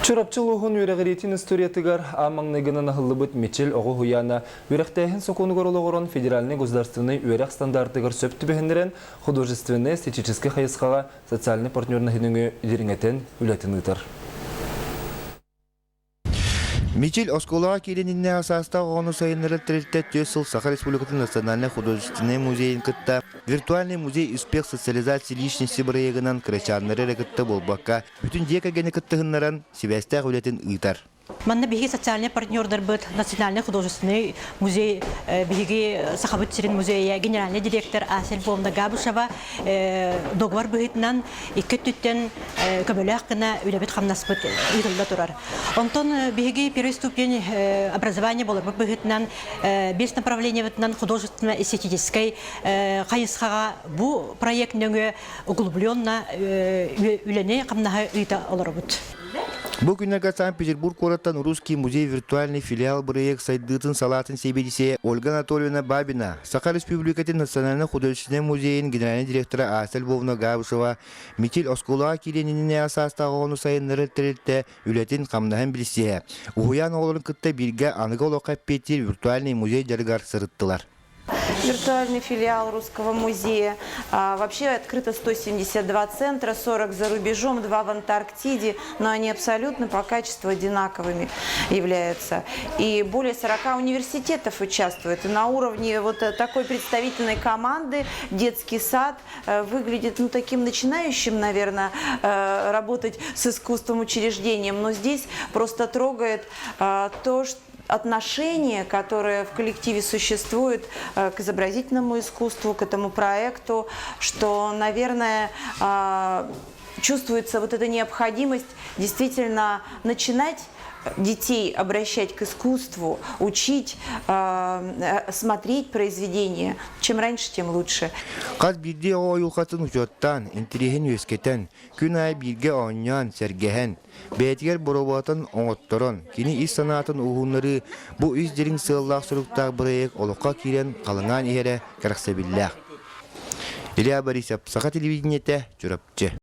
Чурапчылығын үрәғіретін историятыгар амаңнығынан ahıllıбыт мечел оғы хуяна үрәқтәйін соқуныгар олығырын федеральный государственный үрәқ стандартыгар сөпті бәхіндерін художественный эстетический хайысқаға социальный партнерны хиніңі деріңетен үләтін ұтыр. Мичел Осколаға келеніне асаста оғыны сайынлары тәрелттәт Тесыл Саха Республикатын Национальный художественный музейін кытта, виртуальный музей успех социализации личности бірегінен крачанлары рекітті болбаққа, бүтін декагені кыттығынларын Севестәқ үлетін ұйтар. Манна биги социальный партнердар быт Национальный художественный музей биги Сахабытчерин музея генеральный директор Асель Львовна Габушева договор быгытнан икки түттен көбөлөк кына үлебет хамнаспыт ыйрылда турар. Онтон биги первый ступень образования болор быгытнан 5 направлений бытнан художественно-эстетической кайысхага бу проект нөңө углубленно үлене камнага ыйта олорбут. Бұл күннерге Санкт-Петербург кораттан русский музей виртуальный филиал проект сайдытын салатын себедісе Ольга Анатольевна Бабина, Саха Республикатын Национальный художественный музейін генеральный директоры Асель Львовна Габушева, Мичел Осколаға келеніне асастағы оны сайынлары тәрелтті үлетін қамнаһын біліссе. Ухуян оларын кытта бірге анығы олаққа петер виртуальный музей жарғар сырыттылар. Виртуальный филиал Русского музея. Вообще открыто 172 центра, 40 за рубежом, 2 в Антарктиде, но они абсолютно по качеству одинаковыми являются. И более 40 университетов участвуют. И на уровне вот такой представительной команды детский сад выглядит таким начинающим, наверное, работать с искусством учреждением. Но здесь просто трогает то, что отношение, которое в коллективе существует к изобразительному искусству, к этому проекту, что, наверное, чувствуется вот эта необходимость действительно начинать детей обращать к искусству, учить, смотреть произведения. Чем раньше, тем лучше. Қаз бірде ойылқатын ұжаттан, интереген өскетен, күн ай бірге оңян сәргеген, бәйтігер бұробатын оңыттырын, кені ис санатын ұғынлары бұл үздерін сығылақ сұрықтақ бірайық олыққа керен қалыңан ері қарақса білләқ. Илья Борисов, Саха телевидениеті, Чурапчы.